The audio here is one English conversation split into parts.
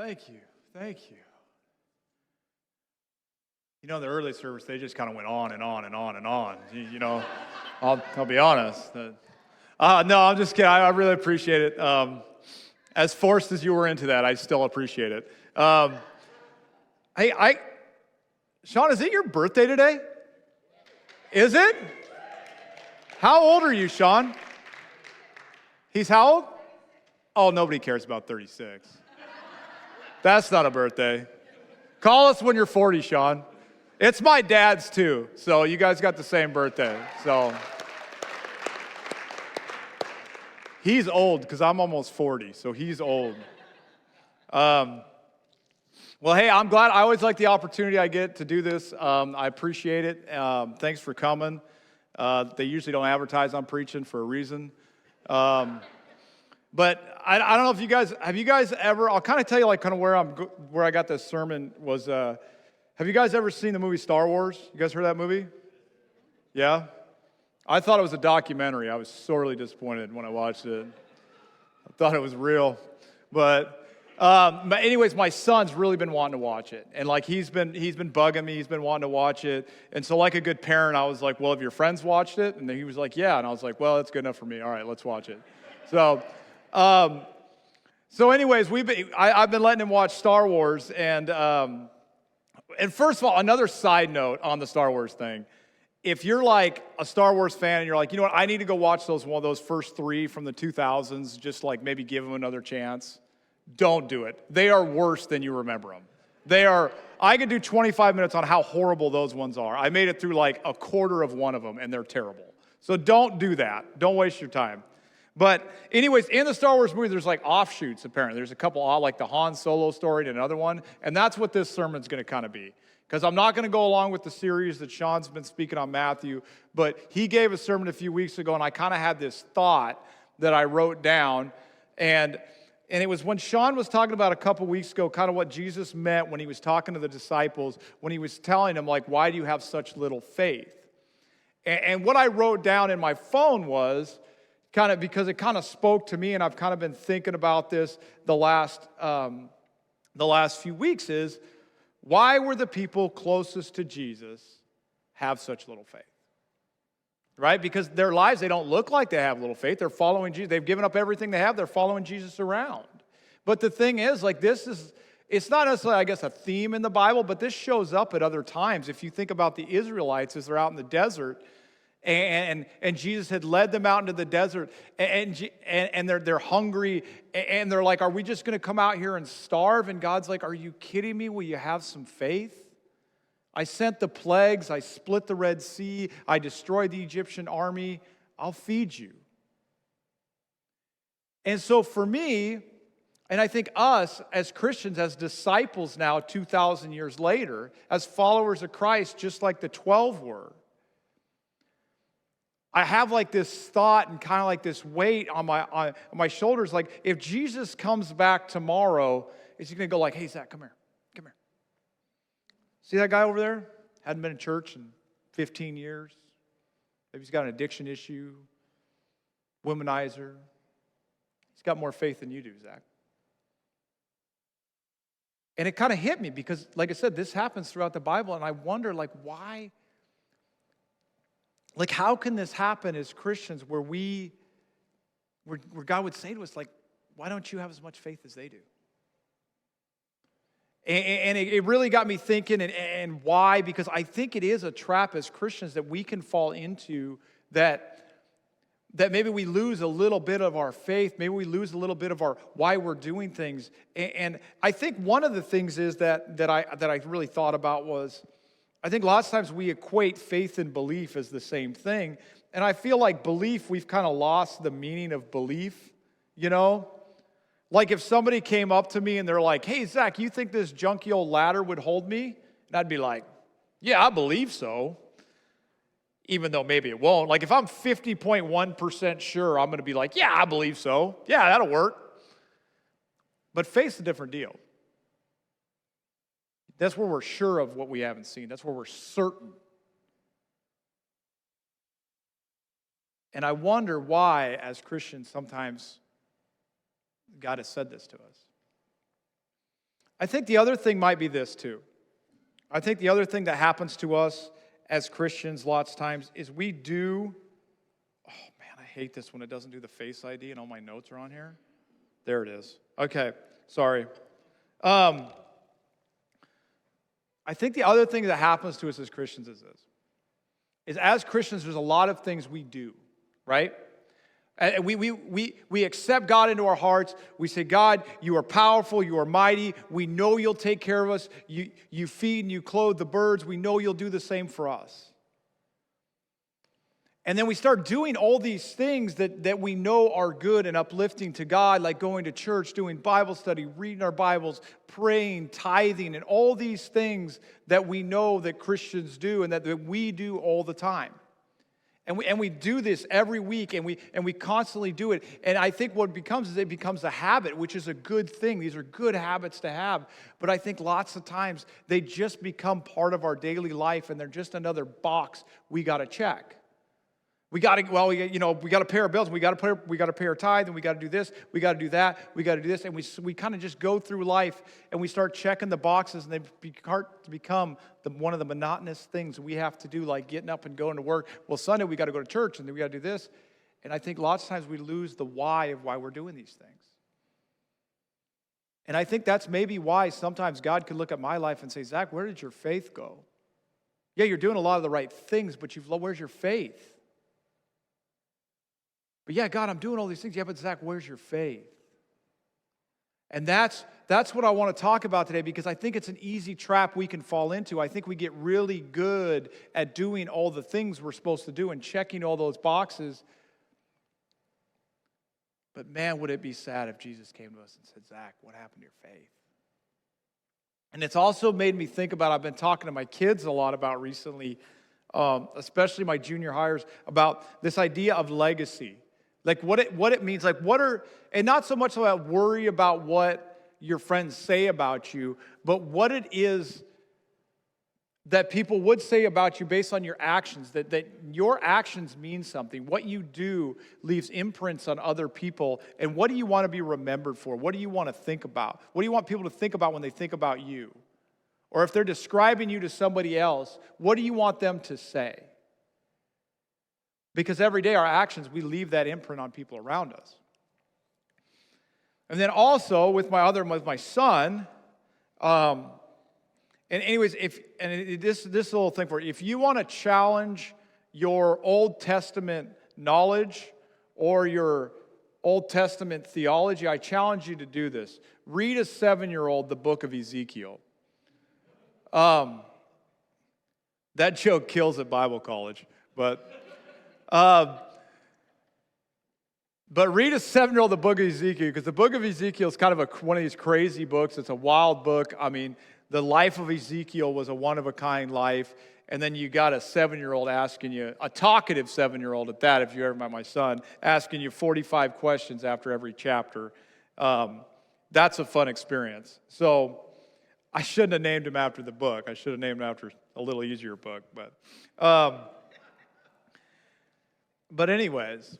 Thank you. Thank you. You know, the early service, they just kind of went on and on and on and on. You know, I'll be honest. No, I'm just kidding. I really appreciate it. As forced as you were into that, I still appreciate it. Hey, Sean, is it your birthday today? Is it? How old are you, Sean? He's how old? Oh, nobody cares about 36. That's not a birthday. Call us when you're 40, Sean. It's my dad's too, so you guys got the same birthday. So he's old because I'm almost 40, so he's old. Well, hey, I'm glad. I always like the opportunity I get to do this. I appreciate it. Thanks for coming. They usually don't advertise I'm preaching for a reason. But I don't know if have you guys ever, I'll kind of tell you like kind of where I got this sermon was, have you guys ever seen the movie Star Wars? You guys heard that movie? Yeah? I thought it was a documentary. I was sorely disappointed when I watched it. I thought it was real. But anyways, my son's really been wanting to watch it. And like he's been bugging me. He's been wanting to watch it. And so like a good parent, I was like, well, have your friends watched it? And then he was like, yeah. And I was like, well, that's good enough for me. All right, let's watch it. So anyways, I've been letting him watch Star Wars, and first of all, another side note on the Star Wars thing. If you're like a Star Wars fan and you're like, you know what, I need to go watch one of those first three from the 2000s, just like maybe give them another chance, don't do it. They are worse than you remember them. I could do 25 minutes on how horrible those ones are. I made it through like a quarter of one of them, and they're terrible. So don't do that. Don't waste your time. But anyways, in the Star Wars movie, there's like offshoots, apparently. There's a couple, like the Han Solo story and another one. And that's what this sermon's going to kind of be. Because I'm not going to go along with the series that Sean's been speaking on Matthew. But he gave a sermon a few weeks ago, and I kind of had this thought that I wrote down. And it was when Sean was talking about a couple weeks ago, kind of what Jesus meant when he was talking to the disciples, when he was telling them, like, why do you have such little faith? And what I wrote down in my phone was, kind of because it kind of spoke to me, and I've kind of been thinking about this the last few weeks, is why were the people closest to Jesus have such little faith? Right? Because their lives, they don't look like they have little faith. They're following Jesus. They've given up everything they have. They're following Jesus around. But the thing is, like it's not necessarily, I guess, a theme in the Bible, but this shows up at other times. If you think about the Israelites as they're out in the desert, and Jesus had led them out into the desert, and they're hungry, and they're like, are we just going to come out here and starve? And God's like, are you kidding me? Will you have some faith? I sent the plagues. I split the Red Sea. I destroyed the Egyptian army. I'll feed you. And so for me, and I think us as Christians, as disciples now 2,000 years later, as followers of Christ, just like the 12 were, I have like this thought and kind of like this weight on my shoulders. Like, if Jesus comes back tomorrow, is he going to go like, hey, Zach, come here. See that guy over there? Hadn't been in church in 15 years. Maybe he's got an addiction issue, womanizer. He's got more faith than you do, Zach. And it kind of hit me because, like I said, this happens throughout the Bible, and I wonder, like, why? Like, how can this happen as Christians where God would say to us, like, why don't you have as much faith as they do? And it really got me thinking, and why? Because I think it is a trap as Christians that we can fall into, that maybe we lose a little bit of our faith, maybe we lose a little bit of our why we're doing things. And I think one of the things is that I really thought about was, I think lots of times we equate faith and belief as the same thing. And I feel like belief, we've kind of lost the meaning of belief, you know? Like if somebody came up to me and they're like, hey, Zach, you think this junky old ladder would hold me? And I'd be like, yeah, I believe so. Even though maybe it won't. Like if I'm 50.1% sure, I'm going to be like, yeah, I believe so. Yeah, that'll work. But faith's a different deal. That's where we're sure of what we haven't seen. That's where we're certain. And I wonder why, as Christians, sometimes God has said this to us. I think the other thing might be this too. I think the other thing that happens to us as Christians lots of times is we do, oh man, I hate this when it doesn't do the Face ID and all my notes are on here. There it is. Okay, sorry. I think the other thing that happens to us as Christians is this. Is as Christians, there's a lot of things we do, right? And we accept God into our hearts. We say, God, you are powerful, you are mighty. We know you'll take care of us. You feed and you clothe the birds. We know you'll do the same for us. And then we start doing all these things that we know are good and uplifting to God, like going to church, doing Bible study, reading our Bibles, praying, tithing, and all these things that we know that Christians do and that we do all the time. And we do this every week, and we constantly do it. And I think what it becomes a habit, which is a good thing. These are good habits to have. But I think lots of times they just become part of our daily life, and they're just another box we got to check. We got to pay our bills. We got to pay our tithe, and we got to do this. We got to do that. We got to do this, and we kind of just go through life, and we start checking the boxes, and they start to become one of the monotonous things we have to do, like getting up and going to work. Well, Sunday we got to go to church, and then we got to do this, and I think lots of times we lose the why of why we're doing these things. And I think that's maybe why sometimes God could look at my life and say, Zach, where did your faith go? Yeah, you're doing a lot of the right things, but where's your faith? But yeah, God, I'm doing all these things. Yeah, but Zach, where's your faith? And that's what I want to talk about today, because I think it's an easy trap we can fall into. I think we get really good at doing all the things we're supposed to do and checking all those boxes. But man, would it be sad if Jesus came to us and said, Zach, what happened to your faith? And it's also made me think about, I've been talking to my kids a lot about recently, especially my junior hires, about this idea of legacy. Like what it means, and not so much about worry about what your friends say about you, but what it is that people would say about you based on your actions, that your actions mean something. What you do leaves imprints on other people, and what do you want to be remembered for? What do you want to think about? What do you want people to think about when they think about you? Or if they're describing you to somebody else, what do you want them to say? Because every day our actions, we leave that imprint on people around us. And then also with my son, and anyways, this little thing for you, if you want to challenge your Old Testament knowledge or your Old Testament theology, I challenge you to do this. Read a 7-year-old the Book of Ezekiel. That joke kills at Bible college, but read a 7-year-old the Book of Ezekiel, because the Book of Ezekiel is kind of one of these crazy books. It's a wild book. I mean, the life of Ezekiel was a one-of-a-kind life, and then you got a 7-year-old asking you, a talkative 7-year-old at that, if you ever met my son, asking you 45 questions after every chapter. That's a fun experience. So I shouldn't have named him after the book. I should have named him after a little easier book, But anyways,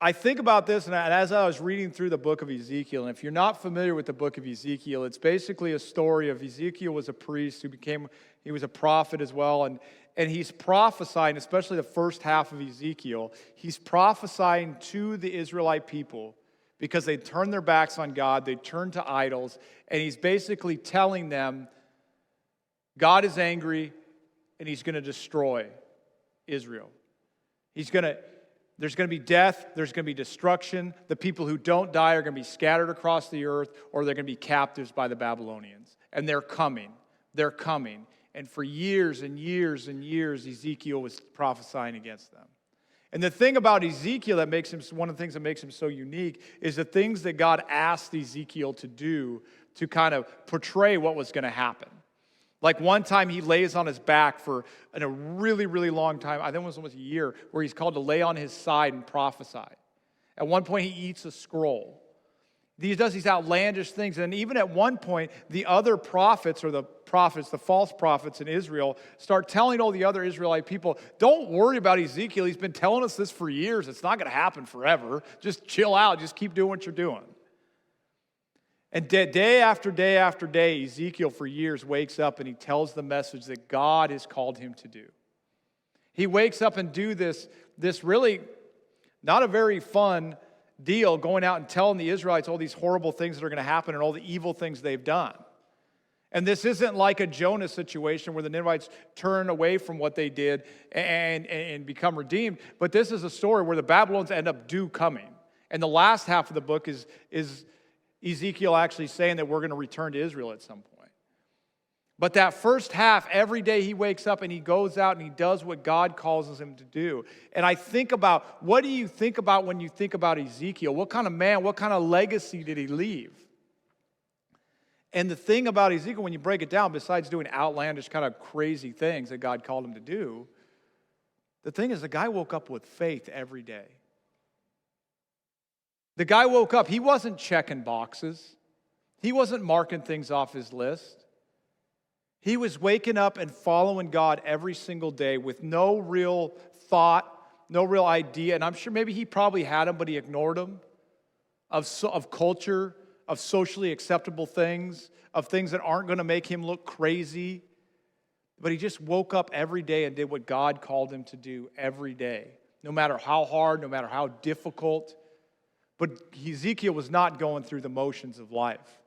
I think about this, and as I was reading through the book of Ezekiel, and if you're not familiar with the book of Ezekiel, it's basically a story of Ezekiel was a priest he was a prophet as well, and he's prophesying, especially the first half of Ezekiel, he's prophesying to the Israelite people because they turned their backs on God, they turned to idols, and he's basically telling them God is angry and he's going to destroy Israel. There's going to be death, there's going to be destruction. The people who don't die are going to be scattered across the earth, or they're going to be captives by the Babylonians. And they're coming. And for years and years and years, Ezekiel was prophesying against them. And the thing about Ezekiel one of the things that makes him so unique is the things that God asked Ezekiel to do to kind of portray what was going to happen. Like one time he lays on his back for a really, really long time. I think it was almost a year, where he's called to lay on his side and prophesy. At one point he eats a scroll. He does these outlandish things. And even at one point, the other prophets, the false prophets in Israel, start telling all the other Israelite people, don't worry about Ezekiel. He's been telling us this for years. It's not going to happen forever. Just chill out. Just keep doing what you're doing. And day after day after day, Ezekiel for years wakes up and he tells the message that God has called him to do. He wakes up and do this really not a very fun deal, going out and telling the Israelites all these horrible things that are going to happen and all the evil things they've done. And this isn't like a Jonah situation where the Ninevites turn away from what they did and become redeemed, but this is a story where the Babylonians end up coming. And the last half of the book is Ezekiel actually saying that we're going to return to Israel at some point. But that first half, every day he wakes up and he goes out and he does what God calls him to do. And I think about, what do you think about when you think about Ezekiel? What kind of man, what kind of legacy did he leave? And the thing about Ezekiel, when you break it down, besides doing outlandish kind of crazy things that God called him to do, the thing is the guy woke up with faith every day. The guy woke up, he wasn't checking boxes. He wasn't marking things off his list. He was waking up and following God every single day with no real thought, no real idea. And I'm sure maybe he probably had them, but he ignored them, of culture, of socially acceptable things, of things that aren't going to make him look crazy. But he just woke up every day and did what God called him to do every day, no matter how hard, no matter how difficult. But Ezekiel was not going through the motions of life.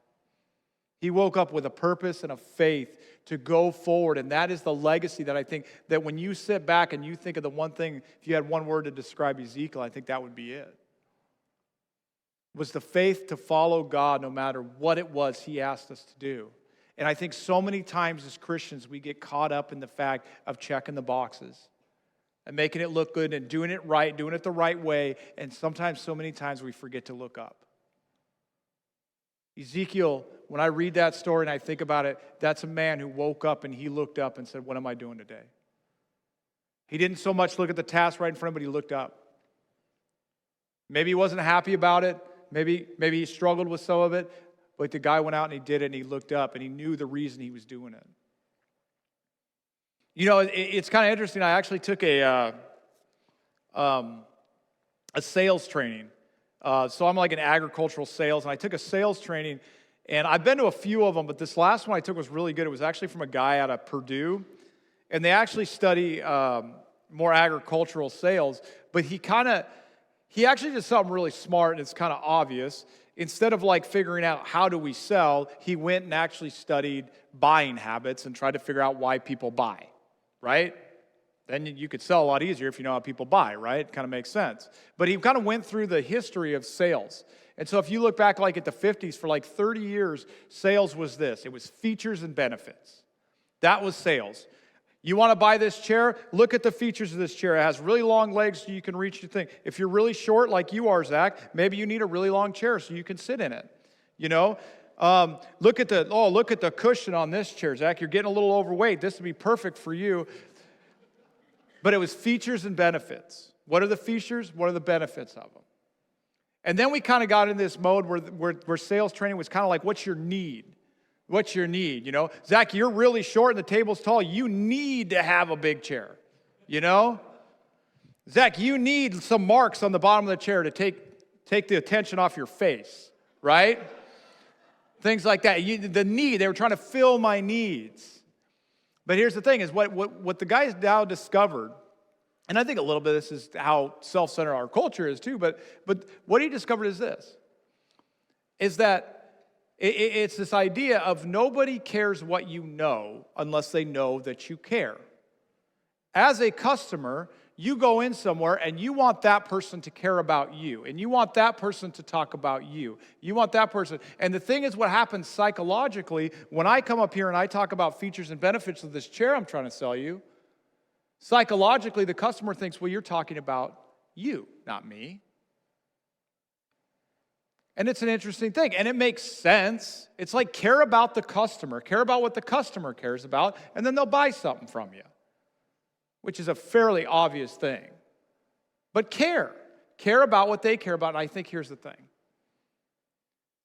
He woke up with a purpose and a faith to go forward, and that is the legacy that I think that when you sit back and you think of the one thing, if you had one word to describe Ezekiel, I think that would be it. Was the faith to follow God no matter what it was he asked us to do. And I think so many times as Christians we get caught up in the fact of checking the boxes and making it look good and doing it right, doing it the right way, and sometimes, so many times, we forget to look up. Ezekiel, when I read that story and I think about it, that's a man who woke up and he looked up and said, what am I doing today? He didn't so much look at the task right in front of him, but he looked up. Maybe he wasn't happy about it. Maybe he struggled with some of it, but the guy went out and he did it and he looked up and he knew the reason he was doing it. You know, it's kind of interesting. I actually took a sales training. So I'm like in agricultural sales, and I took a sales training, and I've been to a few of them, but this last one I took was really good. It was actually from a guy out of Purdue, and they actually study more agricultural sales, but he actually did something really smart, and it's kind of obvious. Instead of like figuring out how do we sell, he went and actually studied buying habits and tried to figure out why people buy, right? Then you could sell a lot easier if you know how people buy, right? It kind of makes sense. But he kind of went through the history of sales. And so if you look back like at the 50s, for like 30 years, sales was this. It was features and benefits. That was sales. You want to buy this chair? Look at the features of this chair. It has really long legs so you can reach your thing. If you're really short like you are, Zach, maybe you need a really long chair so you can sit in it. You know? Look at the cushion on this chair, Zach. You're getting a little overweight. This would be perfect for you. But it was features and benefits. What are the features? What are the benefits of them? And then we kind of got in this mode where sales training was kind of like, what's your need? What's your need? You know, Zach, you're really short and the table's tall. You need to have a big chair. You know? Zach, you need some marks on the bottom of the chair to take the attention off your face, right? Things like that. The need, they were trying to fill my needs. But here's the thing, is what the guys now discovered, and I think a little bit of this is how self-centered our culture is too, but what he discovered is this, is that it's this idea of nobody cares what you know unless they know that you care. As a customer, you go in somewhere and you want that person to care about you, and you want that person to talk about you. You want that person. And the thing is, what happens psychologically when I come up here and I talk about features and benefits of this chair I'm trying to sell you, psychologically the customer thinks, well, you're talking about you, not me. And it's an interesting thing, and it makes sense. It's like, care about the customer, care about what the customer cares about, and then they'll buy something from you, which is a fairly obvious thing. But care about what they care about. And I think here's the thing.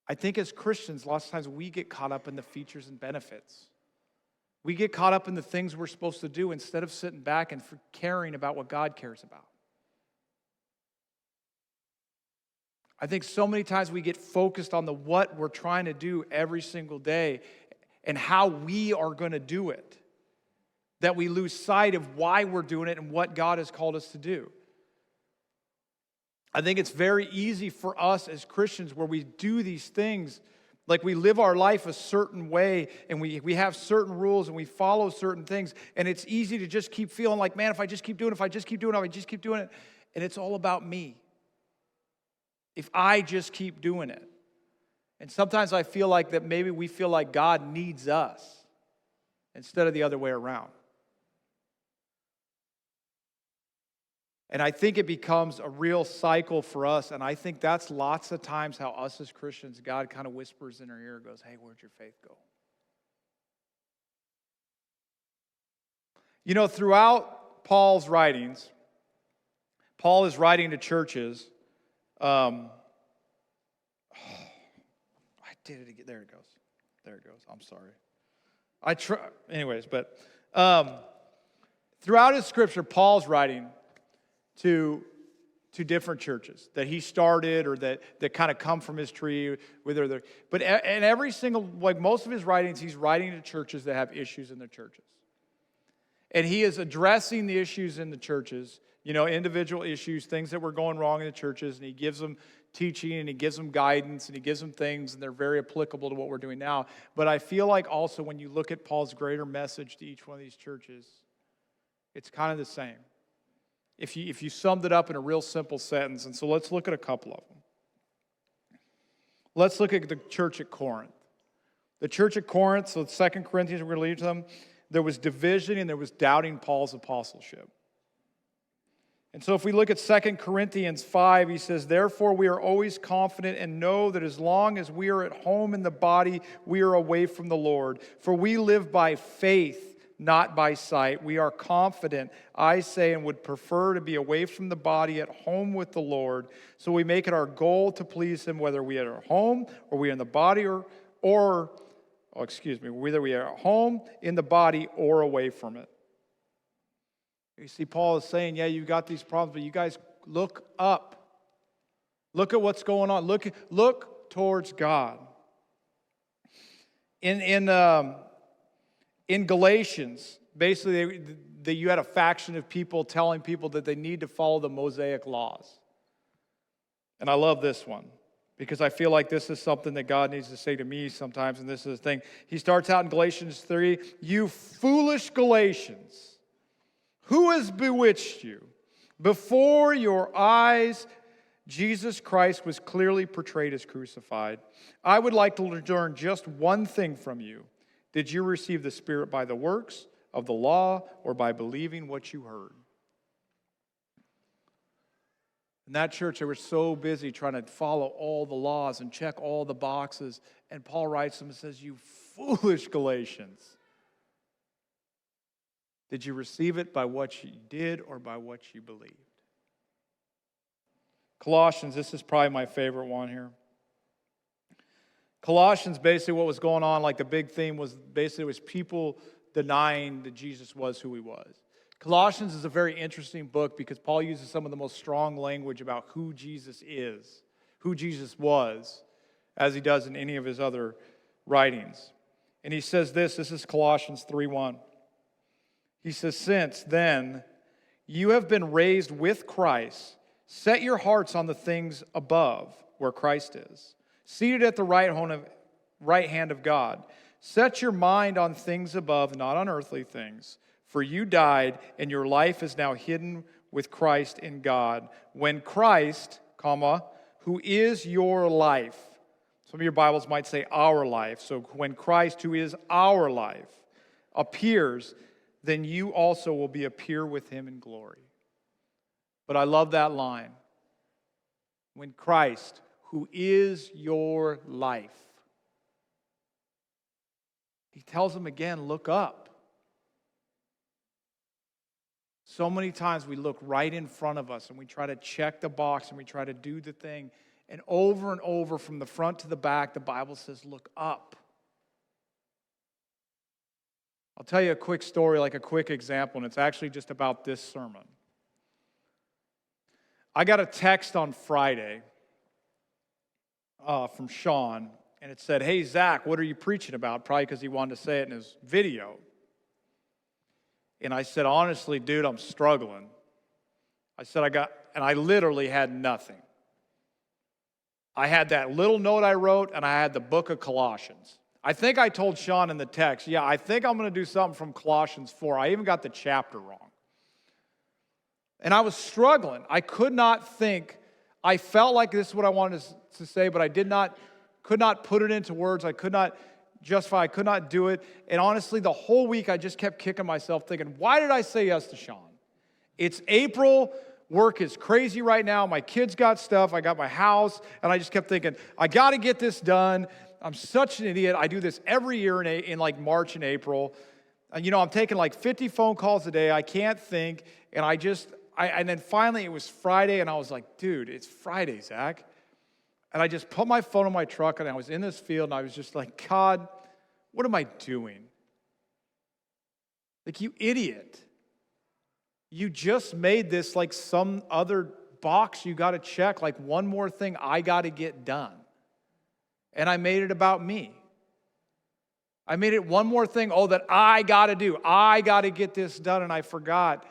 I think as Christians, lots of times we get caught up in the features and benefits. We get caught up in the things we're supposed to do instead of sitting back and caring about what God cares about. I think so many times we get focused on the what we're trying to do every single day and how we are going to do it, that we lose sight of why we're doing it and what God has called us to do. I think it's very easy for us as Christians where we do these things, like we live our life a certain way and we have certain rules and we follow certain things, and it's easy to just keep feeling like, man, if I just keep doing it, and it's all about me. If I just keep doing it. And sometimes I feel like that maybe we feel like God needs us instead of the other way around. And I think it becomes a real cycle for us, and I think that's lots of times how us as Christians, God kind of whispers in our ear and goes, hey, where'd your faith go? You know, throughout Paul's writings, Paul is writing to churches. I did it again. There it goes. I'm sorry. Anyways, but throughout his scripture, Paul's writing to different churches that he started or that kind of come from his tree. But in every single, like most of his writings, he's writing to churches that have issues in their churches. And he is addressing the issues in the churches, you know, individual issues, things that were going wrong in the churches, and he gives them teaching and he gives them guidance and he gives them things, and they're very applicable to what we're doing now. But I feel like also when you look at Paul's greater message to each one of these churches, it's kind of the same. If you summed it up in a real simple sentence, and so let's look at a couple of them. Let's look at the church at Corinth. The church at Corinth, so 2 Corinthians, we're going to lead to them, there was division and there was doubting Paul's apostleship. And so if we look at 2 Corinthians 5, he says, therefore we are always confident and know that as long as we are at home in the body, we are away from the Lord. For we live by faith, not by sight. We are confident, I say, and would prefer to be away from the body at home with the Lord. So we make it our goal to please him, whether we are at home or we are in the body whether we are at home, in the body, or away from it. You see, Paul is saying, yeah, you've got these problems, but you guys look up. Look at what's going on. Look towards God. In Galatians, basically, you had a faction of people telling people that they need to follow the Mosaic laws. And I love this one, because I feel like this is something that God needs to say to me sometimes, and this is the thing. He starts out in Galatians 3, you foolish Galatians, who has bewitched you? Before your eyes, Jesus Christ was clearly portrayed as crucified. I would like to learn just one thing from you. Did you receive the Spirit by the works of the law or by believing what you heard? In that church, they were so busy trying to follow all the laws and check all the boxes. And Paul writes them and says, you foolish Galatians. Did you receive it by what you did or by what you believed? Colossians, this is probably my favorite one here. Colossians, basically what was going on, like the big theme was basically it was people denying that Jesus was who he was. Colossians is a very interesting book because Paul uses some of the most strong language about who Jesus is, who Jesus was, as he does in any of his other writings. And he says this is Colossians 3:1. He says, since then you have been raised with Christ, set your hearts on the things above where Christ is, seated at the right hand of God. Set your mind on things above, not on earthly things. For you died, and your life is now hidden with Christ in God. When Christ, who is your life, some of your Bibles might say our life. So when Christ, who is our life, appears, then you also will appear with him in glory. But I love that line. When Christ, who is your life, he tells them again, look up. So many times we look right in front of us and we try to check the box and we try to do the thing. And over from the front to the back, the Bible says, look up. I'll tell you a quick story, like a quick example, and it's actually just about this sermon. I got a text on Friday from Sean, and it said, "Hey, Zach, what are you preaching about?" Probably because he wanted to say it in his video. And I said, "Honestly, dude, I'm struggling." I said, and I literally had nothing. I had that little note I wrote, and I had the book of Colossians. I think I told Sean in the text, yeah, I think I'm going to do something from Colossians 4. I even got the chapter wrong. And I was struggling. I could not think. I felt like this is what I wanted to say, but I could not put it into words. I could not justify, I could not do it. And honestly, the whole week I just kept kicking myself thinking, why did I say yes to Sean? It's April, work is crazy right now, my kids got stuff, I got my house, and I just kept thinking, I got to get this done. I'm such an idiot. I do this every year in like March and April. And I'm taking like 50 phone calls a day. I can't think, and and then finally it was Friday, and I was like, dude, it's Friday, Zach. And I just put my phone in my truck, and I was in this field, and I was just like, God, what am I doing? Like, you idiot. You just made this like some other box you got to check, like one more thing I got to get done. And I made it about me. I made it one more thing, that I got to do. I got to get this done, and I forgot.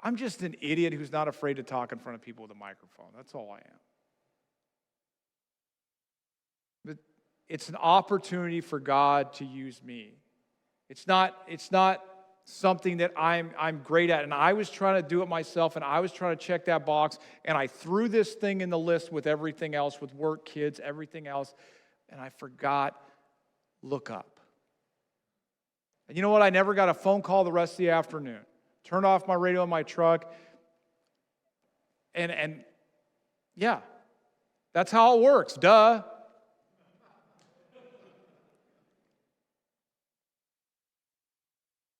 I'm just an idiot who's not afraid to talk in front of people with a microphone. That's all I am. But it's an opportunity for God to use me. It's not something that I'm great at. And I was trying to do it myself, and I was trying to check that box, and I threw this thing in the list with everything else, with work, kids, everything else, and I forgot, look up. And you know what? I never got a phone call the rest of the afternoon. Turned off my radio in my truck, and yeah, that's how it works, duh.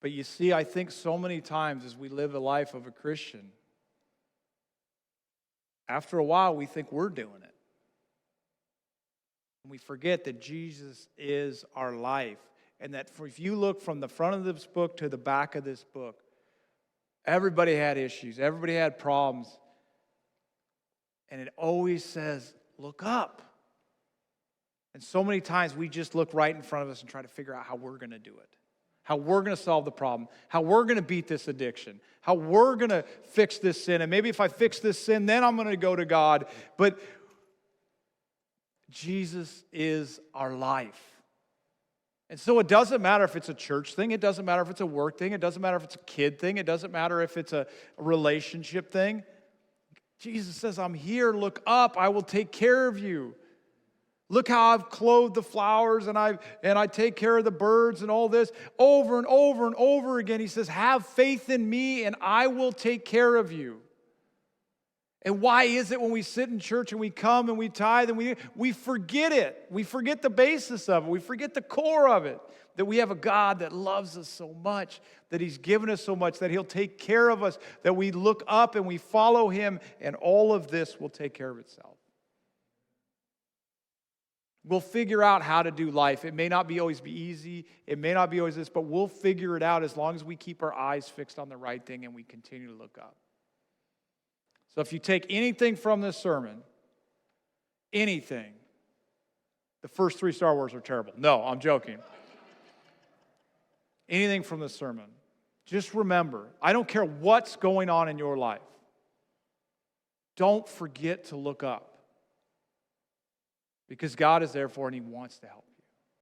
But you see, I think so many times as we live a life of a Christian, after a while we think we're doing it. And we forget that Jesus is our life. And that if you look from the front of this book to the back of this book, everybody had issues, everybody had problems. And it always says, look up. And so many times we just look right in front of us and try to figure out how we're going to do it. How we're going to solve the problem, how we're going to beat this addiction, how we're going to fix this sin. And maybe if I fix this sin, then I'm going to go to God. But Jesus is our life. And so it doesn't matter if it's a church thing. It doesn't matter if it's a work thing. It doesn't matter if it's a kid thing. It doesn't matter if it's a relationship thing. Jesus says, I'm here. Look up. I will take care of you. Look how I've clothed the flowers, and I take care of the birds and all this. Over and over and over again, he says, have faith in me, and I will take care of you. And why is it when we sit in church and we come and we tithe and we forget it? We forget the basis of it. We forget the core of it. That we have a God that loves us so much, that he's given us so much, that he'll take care of us, that we look up and we follow him, and all of this will take care of itself. We'll figure out how to do life. It may not always be easy. It may not be always this, but we'll figure it out as long as we keep our eyes fixed on the right thing and we continue to look up. So if you take anything from this sermon, anything, the first 3 Star Wars are terrible. No, I'm joking. Anything from this sermon, just remember, I don't care what's going on in your life. Don't forget to look up. Because God is there for it, and he wants to help you.